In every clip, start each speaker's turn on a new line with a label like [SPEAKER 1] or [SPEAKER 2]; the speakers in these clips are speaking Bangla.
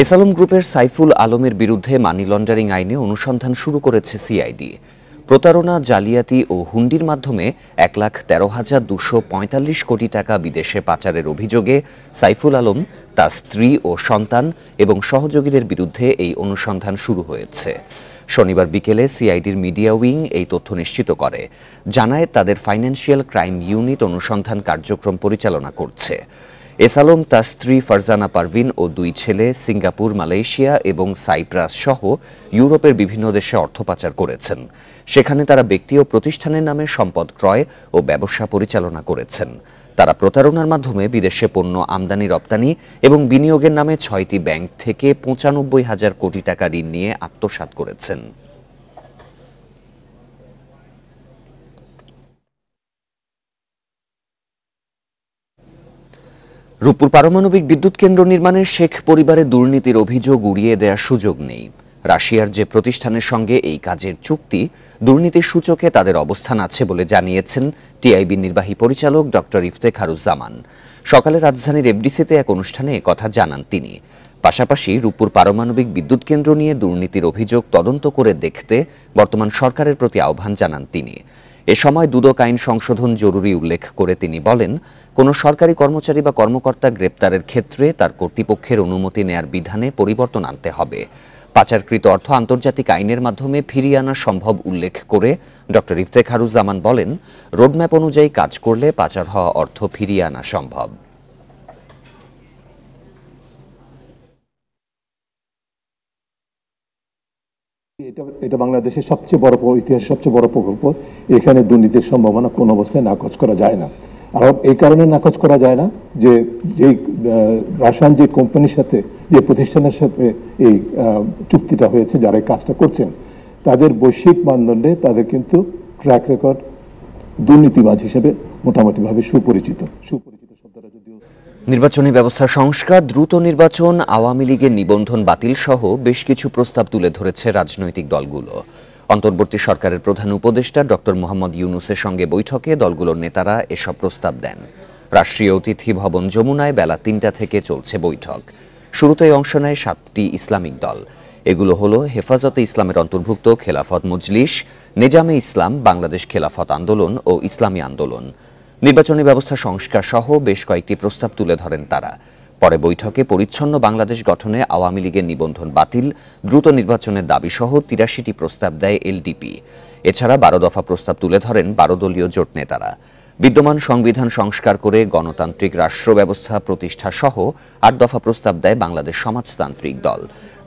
[SPEAKER 1] এস আলম গ্রুপের সাইফুল আলমের বিরুদ্ধে মানি লন্ডারিং আইনে অনুসন্ধান শুরু করেছে সিআইডি। প্রতারণা, জালিয়াতি ও হুন্ডির মাধ্যমে ১,১৩,২৪৫ কোটি টাকা বিদেশে পাচারের অভিযোগে সাইফুল আলম, তার স্ত্রী ও সন্তান এবং সহযোগীদের বিরুদ্ধে এই অনুসন্ধান শুরু হয়েছে। শনিবার বিকেলে সিআইডির মিডিয়া উইং এই তথ্য নিশ্চিত করে, জানায় তাদের ফাইন্যান্সিয়াল ক্রাইম ইউনিট অনুসন্ধান কার্যক্রম পরিচালনা করছে। এস আলম, তার স্ত্রী ফারজানা পারভিন ও দুই ছেলে সিঙ্গাপুর, মালয়েশিয়া এবং সাইপ্রাস সহ ইউরোপের বিভিন্ন দেশে অর্থ পাচার করেছেন। সেখানে তারা ব্যক্তি ও প্রতিষ্ঠানের নামে সম্পদ ক্রয় ও ব্যবসা পরিচালনা করেছেন। তারা প্রতারণার মাধ্যমে বিদেশে পণ্য আমদানি রপ্তানি এবং বিনিয়োগের নামে ৬টি ব্যাংক থেকে ৯৫,০০০ কোটি টাকা ঋণ নিয়ে আত্মসাৎ করেছেন। রূপপুর পারমাণবিক বিদ্যুৎ কেন্দ্র নির্মাণে শেখ পরিবারের দুর্নীতির অভিযোগ উড়িয়ে দেওয়ার সুযোগ নেই। রাশিয়ার যে প্রতিষ্ঠানের সঙ্গে এই কাজের চুক্তি, দুর্নীতির সূচকে তাদের অবস্থান আছে বলে জানিয়েছেন টিআইবির নির্বাহী পরিচালক ডক্টর ইফতেখারুজ্জামান। সকালে রাজধানীর এফডিসিতে এক অনুষ্ঠানে কথা জানান তিনি। পাশাপাশি রূপপুর পারমাণবিক বিদ্যুৎ কেন্দ্র নিয়ে দুর্নীতির অভিযোগ তদন্ত করে দেখতে বর্তমান সরকারের প্রতি আহ্বান জানান তিনি। এ সময় দুদক আইন সংশোধন জরুরি উল্লেখ করে তিনি বলেন, কোনো সরকারি কর্মচারী বা কর্মকর্তা গ্রেপ্তারের ক্ষেত্রে তার কর্তৃপক্ষের অনুমতি নেয়ার বিধানে পরিবর্তন আনতে হবে। পাচারকৃত অর্থ আন্তর্জাতিক আইনের মাধ্যমে ফিরিয়ে আনা সম্ভব উল্লেখ করে ডক্টর ইফতেখারুজ্জামান বলেন, রোডম্যাপ অনুযায়ী কাজ করলে পাচার হওয়া অর্থ ফিরিয়ে আনা সম্ভব।
[SPEAKER 2] এটা বাংলাদেশের ইতিহাসের সবচেয়ে বড় প্রকল্প। এখানে দুর্নীতির সম্ভাবনা কোন অবস্থায় নাকচ করা যায় না। আর এই কারণে নাকচ করা যায় না যে রাশিয়ান যে কোম্পানির সাথে, যে প্রতিষ্ঠানের সাথে এই চুক্তিটা হয়েছে, যারা এই কাজটা করছেন, তাদের বৈশ্বিক মানদণ্ডে তাদের কিন্তু ট্র্যাক রেকর্ড দুর্নীতিবাজ হিসেবে মোটামুটিভাবে সুপরিচিত শব্দটা যদিও।
[SPEAKER 1] নির্বাচনী ব্যবস্থা সংস্কার, দ্রুত নির্বাচন, আওয়ামী লীগের নিবন্ধন বাতিল সহ বেশ কিছু প্রস্তাব তুলে ধরেছে রাজনৈতিক দলগুলো। অন্তর্বর্তী সরকারের প্রধান উপদেষ্টা ডক্টর মোহাম্মদ ইউনূসের সঙ্গে বৈঠকে দলগুলোর নেতারা এসব প্রস্তাব দেন। রাষ্ট্রীয় অতিথি ভবন যমুনায় বেলা ৩টা থেকে চলছে বৈঠক। শুরুতেই অংশ নেয় 7টি ইসলামিক দল। এগুলো হলো হেফাজতে ইসলামের অন্তর্ভুক্ত খেলাফত মজলিস, নেজামে ইসলাম, বাংলাদেশ খেলাফত আন্দোলন ও ইসলামী আন্দোলন। নির্বাচনী ব্যবস্থা সংস্কার সহ বেশ কয়েকটি প্রস্তাব তুলে ধরেন তারা। পরে বৈঠকে পরিচ্ছন্ন বাংলাদেশ গঠনে আওয়ামী লীগের নিবন্ধন বাতিল, দ্রুত নির্বাচনের দাবি সহ ৮৩টি প্রস্তাব দেয় এলডিপি। এছাড়া ১২ দফা প্রস্তাব তুলে ধরেন ১২ দলীয় জোট নেতারা। বিদ্যমান সংবিধান সংস্কার করে গণতান্ত্রিক রাষ্ট্র ব্যবস্থা প্রতিষ্ঠা সহ ৮ দফা প্রস্তাব দেয় বাংলাদেশ সমাজতান্ত্রিক দল।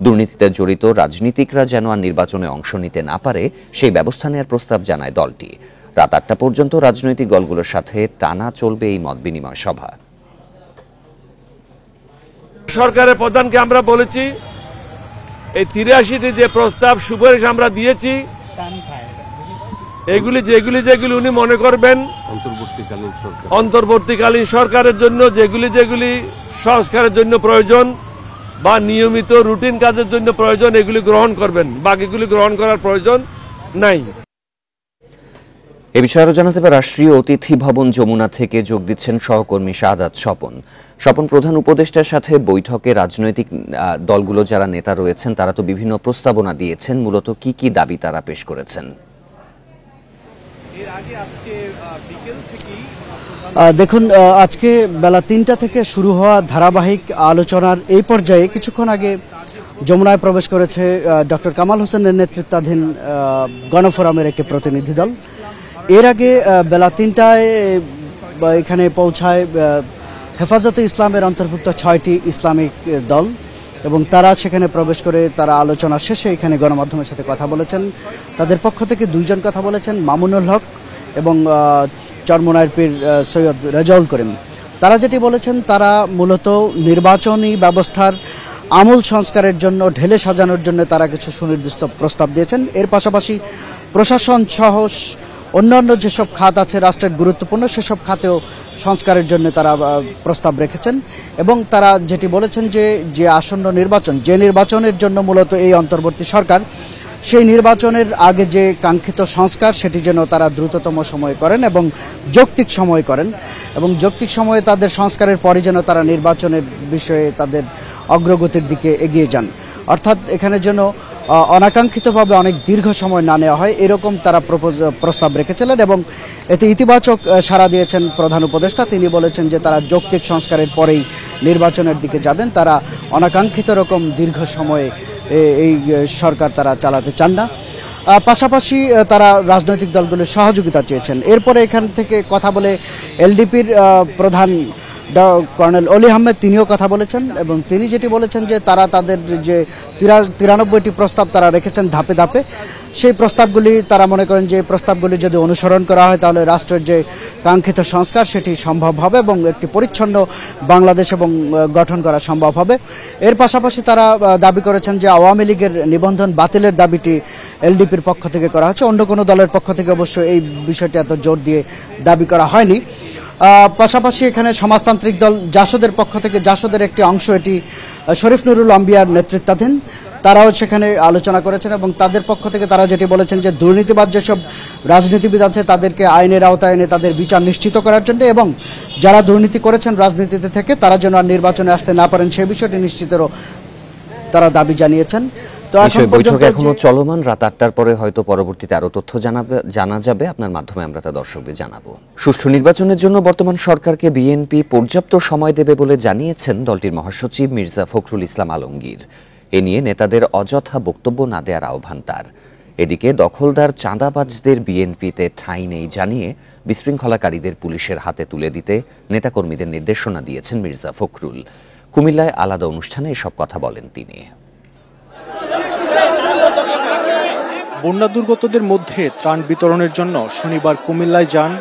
[SPEAKER 1] দুর্নীতিতে জড়িত রাজনীতিকরা যেন আর নির্বাচনে অংশ নিতে না পারে, সেই ব্যবস্থা নেওয়ার প্রস্তাব জানায় দলটি। রাত ৮টা পর্যন্ত রাজনৈতিক দলগুলোর সাথে টানা চলবে এই মতবিনিময় সভা।
[SPEAKER 3] সরকারের প্রধানকে আমরা বলেছি, এই ৮৩টি যে প্রস্তাব সুপারিশ আমরা দিয়েছি, এগুলি যেগুলি উনি মনে করবেন অন্তর্বর্তীকালীন সরকারের জন্য যেগুলি সংস্কারের জন্য প্রয়োজন বা নিয়মিত রুটিন কাজের জন্য প্রয়োজন, এগুলি গ্রহণ করবেন, বাকিগুলি গ্রহণ করার প্রয়োজন নাই।
[SPEAKER 1] এ বিষয়ে আরো জানাতে পারে রাষ্ট্রীয় অতিথি ভবন যমুনা থেকে যোগ দিচ্ছেন সহকর্মী শাহাদাত স্বপন। স্বপন, প্রধান উপদেষ্টার সাথে বৈঠকে রাজনৈতিক দলগুলো যারা নেতা রয়েছেন তারা তো বিভিন্ন প্রস্তাবনা দিয়েছেন, মূলত কি কি দাবি তারা পেশ করেছেন?
[SPEAKER 4] দেখুন, আজকে বেলা ৩টা থেকে শুরু হওয়া ধারাবাহিক আলোচনার এই পর্যায়ে কিছুক্ষণ আগে যমুনায় প্রবেশ করেছে ডক্টর কামাল হোসেনের নেতৃত্বাধীন গণফোরামের একটি প্রতিনিধি দল। এর আগে বেলা ৩টায় এখানে পৌঁছায় হেফাজতে ইসলামের অন্তর্ভুক্ত ৬টি ইসলামিক দল এবং তারা সেখানে প্রবেশ করে তারা আলোচনা শেষে এখানে গণমাধ্যমের সাথে কথা বলেছেন। তাদের পক্ষ থেকে ২ জন কথা বলেছেন, মামুনুল হক এবং চরমোনাইর পীর সৈয়দ রেজাউল করিম। তারা যেটি বলেছেন, তারা মূলত নির্বাচনী ব্যবস্থার আমূল সংস্কারের জন্য, ঢেলে সাজানোর জন্য তারা কিছু সুনির্দিষ্ট প্রস্তাব দিয়েছেন। এর পাশাপাশি প্রশাসন সহ অন্যান্য যেসব খাত আছে রাষ্ট্রের গুরুত্বপূর্ণ, সেসব খাতেও সংস্কারের জন্য তারা প্রস্তাব রেখেছেন। এবং তারা যেটি বলেছেন যে আসন্ন নির্বাচন, যে নির্বাচনের জন্য মূলত এই অন্তর্বর্তী সরকার, সেই নির্বাচনের আগে যে কাঙ্ক্ষিত সংস্কার সেটি যেন তারা দ্রুততম সময়ে করেন এবং যৌক্তিক সময়ে করেন, এবং যৌক্তিক সময়ে তাদের সংস্কারের পরে যেন তারা নির্বাচনের বিষয়ে তাদের অগ্রগতির দিকে এগিয়ে যান। অর্থাৎ এখানে যেন অনাকাঙ্ক্ষিতভাবে অনেক দীর্ঘ সময় না নেওয়া হয় এরকম তারা প্রস্তাব রেখেছিলেন এবং এতে ইতিবাচক সাড়া দিয়েছেন প্রধান উপদেষ্টা। তিনি বলেছেন যে তারা যৌক্তিক সংস্কারের পরেই নির্বাচনের দিকে যাবেন, তারা অনাকাঙ্ক্ষিত রকম দীর্ঘ সময়ে এই সরকার তারা চালাতে চান না। পাশাপাশি তারা রাজনৈতিক দলগুলোর সহযোগিতা চেয়েছেন। এরপরে এখান থেকে কথা বলে এলডিপির প্রধান কর্নেল অলি আহমেদ তিনিও কথা বলেছেন এবং তিনি যেটি বলেছেন যে তারা তাদের যে 93টি প্রস্তাব তারা রেখেছেন ধাপে ধাপে, সেই প্রস্তাবগুলি তারা মনে করেন যে প্রস্তাবগুলি যদি অনুসরণ করা হয় তাহলে রাষ্ট্রের যে কাঙ্ক্ষিত সংস্কার সেটি সম্ভব হবে এবং একটি পরিচ্ছন্ন বাংলাদেশ এবং গঠন করা সম্ভব হবে। এর পাশাপাশি তারা দাবি করেছেন যে আওয়ামী লীগের নিবন্ধন বাতিলের দাবিটি এলডিপির পক্ষ থেকে করা হচ্ছে, অন্য কোনো দলের পক্ষ থেকে অবশ্য এই বিষয়টি এত জোর দিয়ে দাবি করা হয়নি। পাশাপাশি এখানে সমাজতান্ত্রিক দল জাসদের পক্ষ থেকে, জাসদের একটি অংশ এটি শরীফ নুরুল আম্বিয়ার নেতৃত্বাধীন, তারাও সেখানে আলোচনা করেছেন এবং তাদের পক্ষ থেকে তারা যেটি বলেছেন যে দুর্নীতিবাদ যেসব রাজনীতিবিদ আছে তাদেরকে আইনের আওতায় এনে তাদের বিচার নিশ্চিত করার জন্য এবং যারা দুর্নীতি করেছেন রাজনীতিতে থেকে তারা যেন আর নির্বাচনে আসতে না পারেন সে বিষয়টি নিশ্চিতেরও তারা দাবি জানিয়েছেন। তো
[SPEAKER 1] বৈঠক এখনো চলমান, রাত 8টার পরে হয়তো পরবর্তীতে আরো তথ্য জানা যাবে, আপনার মাধ্যমে আমরা তা দর্শকদের জানাবো। সুষ্ঠু নির্বাচনের জন্য বর্তমান সরকারকে বিএনপি পর্যাপ্ত সময় দেবে বলে জানিয়েছেন দলটির মহাসচিব মির্জা ফখরুল ইসলাম আলমগীর। এ নিয়ে নেতাদের অযথা বক্তব্য না দেওয়ার আহ্বান তার। এদিকে দখলদার চাঁদাবাজদের বিএনপিতে ঠাঁই নেই জানিয়ে বিশৃঙ্খলাকারীদের পুলিশের হাতে তুলে দিতে নেতাকর্মীদের নির্দেশনা দিয়েছেন মির্জা ফখরুল। কুমিল্লায় আলাদা অনুষ্ঠানে এসব কথা বলেন তিনি।
[SPEAKER 5] বন্যা দুর্গতদের মধ্যে ত্রাণ বিতরণের জন্য শনিবার কুমিল্লায় যান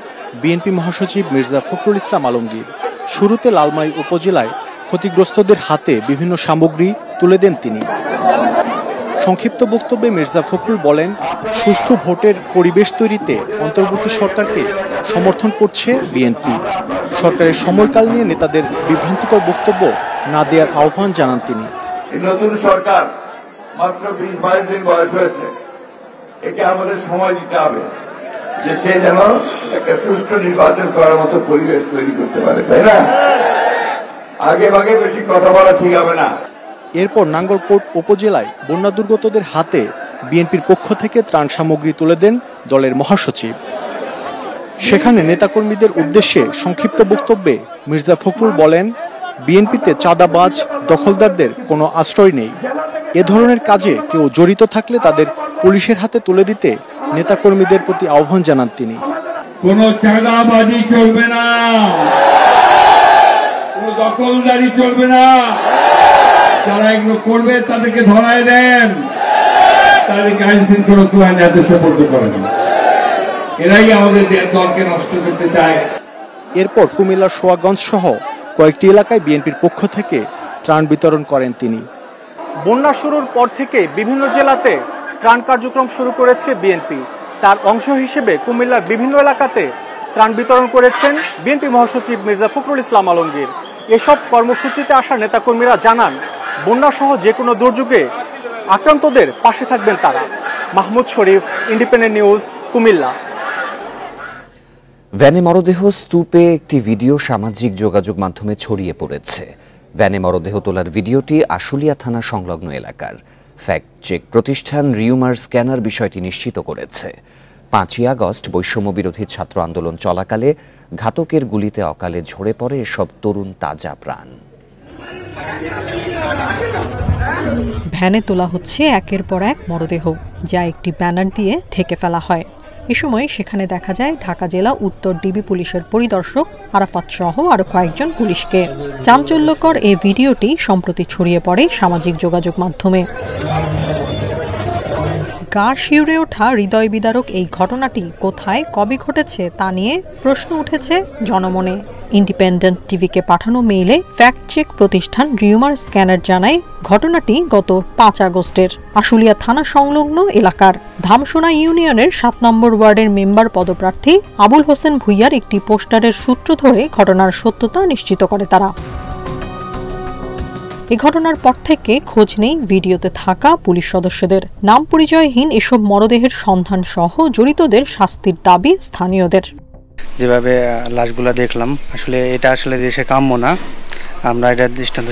[SPEAKER 5] বিএনপি মহাসচিব মির্জা ফখরুল ইসলাম আলমগীর। শুরুতে লালমাই উপজেলায় ক্ষতিগ্রস্তদের হাতে বিভিন্ন সামগ্রী তুলে দেন তিনি। সংক্ষিপ্ত বক্তব্যে মির্জা ফখরুল বলেন, সুষ্ঠু ভোটের পরিবেশ তৈরিতে অন্তর্বর্তী সরকারকে সমর্থন করছে বিএনপি। সরকারের সময়কাল নিয়ে নেতাদের বিভ্রান্তিকর বক্তব্য না দেওয়ার আহ্বান জানান তিনি।
[SPEAKER 6] নতুন সরকার মাত্র 20-22 দিন বয়স হয়েছে, একে আমাদের সময় দিতে হবে যে সে যেন একটা সুষ্ঠু নির্বাচন করার মতো পরিবেশ তৈরি করতে পারে, তাই না? আগে ভাগে বেশি কথা বলা ঠিক হবে না।
[SPEAKER 5] এরপর নাঙ্গলকোট উপজেলায় বন্যা দুর্গতদের হাতে বিএনপির পক্ষ থেকে ত্রাণ সামগ্রী তুলে দেন দলের মহাসচিব। সেখানে নেতাকর্মীদের উদ্দেশ্যে সংক্ষিপ্ত বক্তব্যে মির্জা ফখরুল বলেন, বিএনপিতে চাঁদাবাজ দখলদারদের কোনো আশ্রয় নেই। এ ধরনের কাজে কেউ জড়িত থাকলে তাদের পুলিশের হাতে তুলে দিতে নেতাকর্মীদের প্রতি আহ্বান জানান তিনি।
[SPEAKER 6] কোনো চাঁদাবাজি চলবে না, কোনো দখলদারি চলবে না। যারা এগুলো করবে তাদেরকে ধরায় দেন, তাদেরকে আইন শৃঙ্খলা আইনে এত সুপর্দ করেন। এরাই আমাদের দলকে নষ্ট করতে চায়।
[SPEAKER 5] এরপর কুমিল্লার সোয়াগঞ্জ সহ কয়েকটি এলাকায় বিএনপির পক্ষ থেকে ত্রাণ বিতরণ করেন তিনি। বন্যা শুরুর পর থেকে বিভিন্ন জেলাতে ত্রাণ কার্যক্রম শুরু করেছে বিএনপি। তার অংশ হিসেবে কুমিল্লার বিভিন্ন এলাকাতে ত্রাণ বিতরণ করেছেন বিএনপি মহাসচিব মির্জা ফখরুল ইসলাম আলমগীর। এসব কর্মসূচিতে আসা নেতাকর্মীরা জানান, বন্যা সহ যে কোনো দুর্যোগে আক্রান্তদের পাশে থাকবেন তারা। মাহমুদ শরীফ, ইন্ডিপেন্ডেন্ট নিউজ, কুমিল্লা।
[SPEAKER 1] ভ্যানে মরদেহ স্তূপে একটি ভিডিও সামাজিক যোগাযোগ মাধ্যমে ছড়িয়ে পড়েছে। ভ্যানে মরদেহ তোলার ভিডিওটি আশুলিয়া থানা সংলগ্ন এলাকার। ফ্যাক্ট চেক প্রতিষ্ঠান রিউমার স্ক্যানার বিষয়টি নিশ্চিত করেছে। 5ই আগস্ট বৈষম্য বিরোধী ছাত্র আন্দোলন চলাকালে ঘাতকের গুলিতে অকালে ঝরে পড়ে এসব তরুণ তাজা প্রাণ।
[SPEAKER 7] ভ্যানে তোলা হচ্ছে একের পর এক মরদেহ, যা একটি ব্যানার দিয়ে ঢেকে ফেলা হয়। এ সময় সেখানে দেখা যায় ঢাকা জেলা উত্তর ডিবি পুলিশের পরিদর্শক আরাফাত সহ আরো কয়েকজন পুলিশকে। চাঞ্চল্যকর এই ভিডিওটি সম্প্রতি ছড়িয়ে পড়ে সামাজিক যোগাযোগ মাধ্যমে। গা শিউরে ওঠা হৃদয় বিদারক এই ঘটনাটি কোথায় কবে ঘটেছে তা নিয়ে প্রশ্ন উঠেছে জনমনে। ইন্ডিপেন্ডেন্ট টিভিকে পাঠানো মেইলে ফ্যাক্ট চেক প্রতিষ্ঠান রিউমার স্ক্যানার জানায়, ঘটনাটি গত 5 আগস্টের আশুলিয়া থানা সংলগ্ন এলাকার ধামসোনা ইউনিয়নের 7 নম্বর ওয়ার্ডের মেম্বার পদপ্রার্থী আবুল হোসেন ভুইয়ার একটি পোস্টারের সূত্র ধরে ঘটনার সত্যতা নিশ্চিত করে তারা। এ ঘটনার পর থেকে খোঁজ নেই ভিডিওতে থাকা পুলিশ সদস্যদের। নাম পরিচয়হীন এসব মরদেহের সন্ধান সহ জড়িতদের শাস্তির দাবি স্থানীয়দের।
[SPEAKER 8] যেভাবে লাশগুলা দেখলাম, আসলে এটা আসলে দেশে কাম্য না। আমরা এটা দৃষ্টান্ত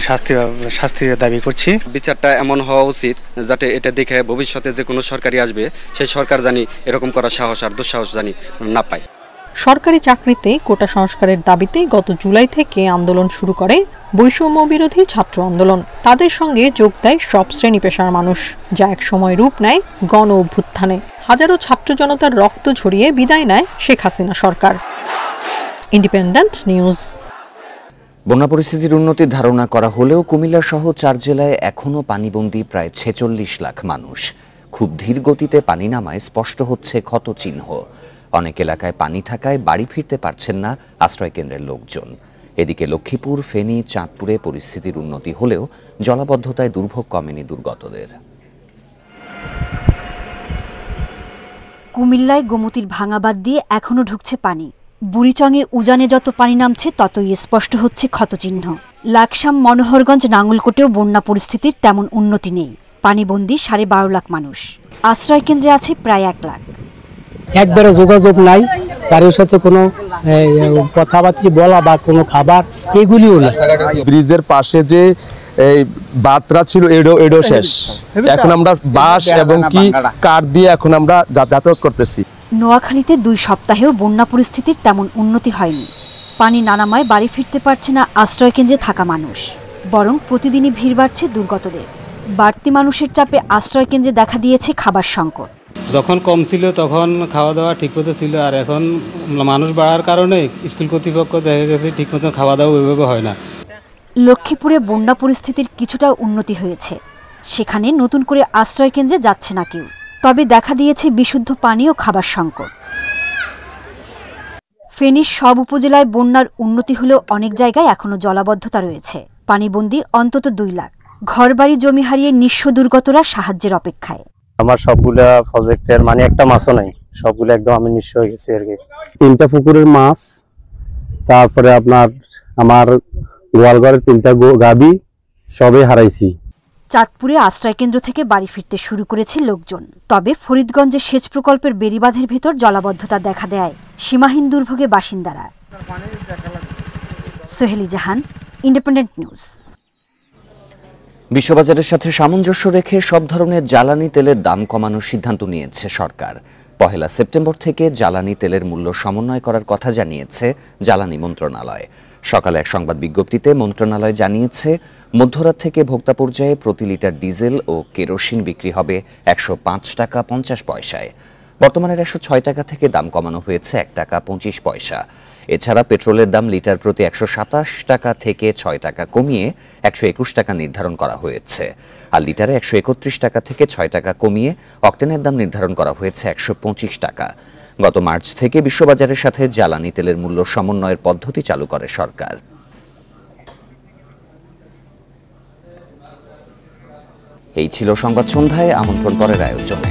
[SPEAKER 8] শাস্তি দাবি করছি।
[SPEAKER 9] বিচারটা এমন হওয়া উচিত যাতে এটা দেখে ভবিষ্যতে যে কোনো সরকারি আসবে সেই সরকার জানি এরকম করার সাহস আর দুঃসাহস জানি না পায়।
[SPEAKER 7] সরকারি চাকরিতে কোটা সংস্কারের দাবিতে গত জুলাই থেকে আন্দোলন শুরু করে বৈষম্য বিরোধী ছাত্র আন্দোলন। তাদের সঙ্গে যোগ দেয় সব শ্রেণী পেশার মানুষ, যা এক সময় রূপ নেয় গণ অভ্যুত্থানে। হাজারো ছাত্র জনতার রক্ত ঝরিয়ে বিদায় নেয় শেখ হাসিনা সরকার। Independent news.
[SPEAKER 1] বন্যা পরিস্থিতির উন্নতির ধারণা করা হলেও কুমিল্লা সহ 4 জেলায় এখনও পানিবন্দী প্রায় 46 লাখ মানুষ। খুব ধীর গতিতে পানি নামায় স্পষ্ট হচ্ছে ক্ষতচিহ্ন। অনেক এলাকায় পানি থাকায় বাড়ি ফিরতে পারছেন না আশ্রয়কেন্দ্রের লোকজন। এদিকে লক্ষ্মীপুর, ফেনী, চাঁদপুরে পরিস্থিতির উন্নতি হলেও জলাবদ্ধতায় দুর্ভোগ কমেনি দুর্গতদের।
[SPEAKER 10] কুমিল্লায় গোমতীর ভাঙাবাদ দিয়ে এখনো ঢুকছে পানি। বুড়িচংয়ে উজানে যত পানি নামছে ততই স্পষ্ট হচ্ছে ক্ষতচিহ্ন। লাকসাম, মনোহরগঞ্জ, নাঙ্গলকোটেও বন্যা পরিস্থিতির তেমন উন্নতি নেই। পানিবন্দী 12.5 লাখ মানুষ। আশ্রয়কেন্দ্রে আছে প্রায় 1 লাখ।
[SPEAKER 11] একবারে যোগাযোগ নাই, কারোর সাথে কোনো কথাবার্তা বলা বা কোনো খাবার এগুলিও না।
[SPEAKER 12] ব্রিজের পাশে যে এই বাতরা ছিল এডো শেষ। এখন আমরা বাঁশ এবং কি কাঠ দিয়ে এখন আমরা যাতায়াত করতেছি।
[SPEAKER 10] নোয়াখালীতে 2 সপ্তাহেও বন্যা পরিস্থিতির তেমন উন্নতি হয়নি। পানি না নামায় বাড়ি ফিরতে পারছে না আশ্রয়কেন্দ্রে থাকা মানুষ, বরং প্রতিদিনই ভিড় বাড়ছে দুর্গতদের। বাড়তি মানুষের চাপে আশ্রয়কেন্দ্রে দেখা দিয়েছে খাবার সংকট।
[SPEAKER 13] যখন কম ছিল তখন খাওয়া দাওয়া ঠিকমতো ছিল, আর এখন মানুষ বাড়ার কারণে স্কুল কর্তৃপক্ষ দেখা গেছে ঠিকমতো খাওয়া দাওয়া ওইভাবে হয় না।
[SPEAKER 10] লক্ষ্মীপুরে বন্যা পরিস্থিতির কিছুটা উন্নতি হয়েছে। সেখানে নতুন করে আশ্রয়কেন্দ্রে যাচ্ছে না কেউ, তবে দেখা দিয়েছে বিশুদ্ধ পানি ও খাবার সংকট। ফেনীর সব উপজেলায় বন্যার উন্নতি হলেও অনেক জায়গায় এখনো জলাবদ্ধতা রয়েছে। পানিবন্দী অন্তত 2 লাখ। ঘরবাড়ি, জমি হারিয়ে নিঃস্ব দুর্গতরা সাহায্যের অপেক্ষায়।
[SPEAKER 14] আমার সবগুলা প্রজেক্টের মানে একটা মাছও নাই, সবগুলো একদম আমি নিঃস্ব হয়ে গেছি আর কি। 3টা পুকুরের মাছ, তারপরে আপনার আমার গোয়ালঘরের 3টা গাবি সবই হারাইছি।
[SPEAKER 10] চাঁদপুরে আশ্রয়কেন্দ্র থেকে বাড়ি ফিরতে শুরু করেছে লোকজন। তবে ফরিদগঞ্জে সেচ প্রকল্পের বেড়িবাঁধের ভেতর জলাবদ্ধতা দেখা দেয় সীমাহীন দুর্ভোগে বাসিন্দারা। সোহেলি জাহান, ইন্ডিপেন্ডেন্ট নিউজ।
[SPEAKER 1] বিশ্ববাজারের সাথে সামঞ্জস্য রেখে সব ধরনের জ্বালানি তেলের দাম কমানোর সিদ্ধান্ত নিয়েছে সরকার। 1 সেপ্টেম্বর থেকে জ্বালানি তেলের মূল্য সমন্বয় করার কথা জানিয়েছে জ্বালানি মন্ত্রণালয়। সকালে এক সংবাদ বিজ্ঞপ্তিতে মন্ত্রণালয় জানিয়েছে, মধ্যরাত থেকে ভোক্তা পর্যায়ে প্রতি লিটার ডিজেল ও কেরোসিন বিক্রি হবে 105 টাকা 50 পয়সায়। বর্তমানের 106 টাকা থেকে দাম কমানো হয়েছে 1 টাকা 25 পয়সা। এছাড়া পেট্রোলের দাম লিটার প্রতি 127 টাকা থেকে 6 টাকা কমিয়ে 121 টাকা নির্ধারণ করা হয়েছে। আর লিটারে 131 টাকা থেকে 6 টাকা কমিয়ে অক্টেনের দাম নির্ধারণ করা হয়েছে 125 টাকা। গত মার্চ থেকে বিশ্ববাজারের সাথে জ্বালানি তেলের মূল্য সমন্বয়ের পদ্ধতি চালু করে সরকার। এই ছিল সংবাদ সন্ধ্যায়। আমন্ত্রণ পরের আয়োজনে।